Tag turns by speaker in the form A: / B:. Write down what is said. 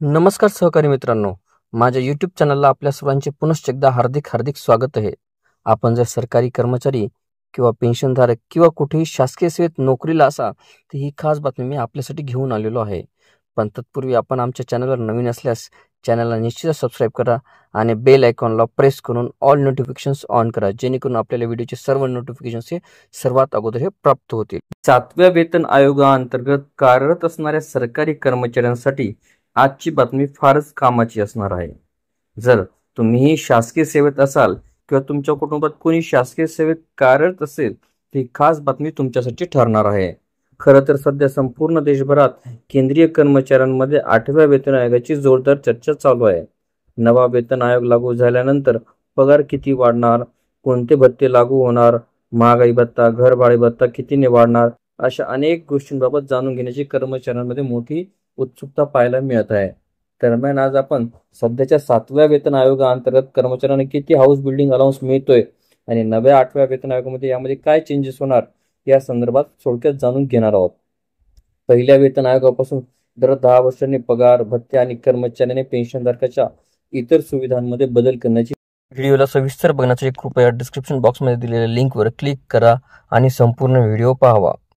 A: नमस्कार सहकारी मित्रांनो, माझ्या यूट्यूब चॅनलला आपल्या सर्वांचे पुनश्च एकदा हार्दिक स्वागत आहे. आपण जर सरकारी कर्मचारी किंवा पेन्शनधारक किंवा कुठेही शासकीय सेवेत नोकरीला असा तर ही खास बातमी मी आपल्यासाठी घेऊन आलेलो आहे. पण तत्पूर्वी आपण आमच्या चॅनलवर नवीन असल्यास चॅनलला निश्चितच सबस्क्राईब करा आणि बेल आयकॉनला प्रेस करून ऑल नोटिफिकेशन्स ऑन करा, जेणेकरून आपल्याला व्हिडिओचे सर्व नोटिफिकेशन्स हे सर्वात अगोदर हे प्राप्त होतील. 7व्या वेतन आयोगाअंतर्गत कार्यरत असणाऱ्या सरकारी कर्मचाऱ्यांसाठी आजची बातमी फारच कामाची असणार आहे. जर तुम्हीही शासकीय सेवेत असाल किंवा तुमच्या कुटुंबात कोणी शासकीय सेवेत कार्यरत असेल तर ही खास बातमी तुमच्यासाठी ठरणार आहे. खरं तर सध्या संपूर्ण देशभरात केंद्रीय कर्मचाऱ्यांमध्ये 8व्या वेतन आयोगाची जोरदार चर्चा चालू आहे. नवा वेतन आयोग लागू झाल्यानंतर पगार किती वाढणार, कोणते भत्ते लागू होणार, महागाई भत्ता, घरभाडे भत्ता कितीने वाढणार, अशा अनेक गोष्टींबाबत जाणून घेण्याची कर्मचाऱ्यांमध्ये मोठी उत्सुकता पाहायला मिळत आहे. दरम्यान आज आपण सध्याच्या 7व्या वेतन आयोगाअंतर्गत कर्मचाऱ्यांना किती हाऊस बिल्डिंग अलाउन्स मिळतोय आणि नव्या 8व्या वेतन आयोगामध्ये यामध्ये काय चेंजेस होणार या संदर्भात थोडक्यात जाणून घेणार आहोत. पहिल्या वेतन आयोगापासून दर 10 वर्षांनी पगार, भत्ते आणि कर्मचाऱ्याने पेन्शनधारकाच्या इतर सुविधांमध्ये बदल करण्याची. व्हिडिओला सविस्तर बघण्यासाठी कृपया डिस्क्रिप्शन बॉक्समध्ये दिलेल्या लिंकवर क्लिक करा आणि संपूर्ण व्हिडिओ पाहावा.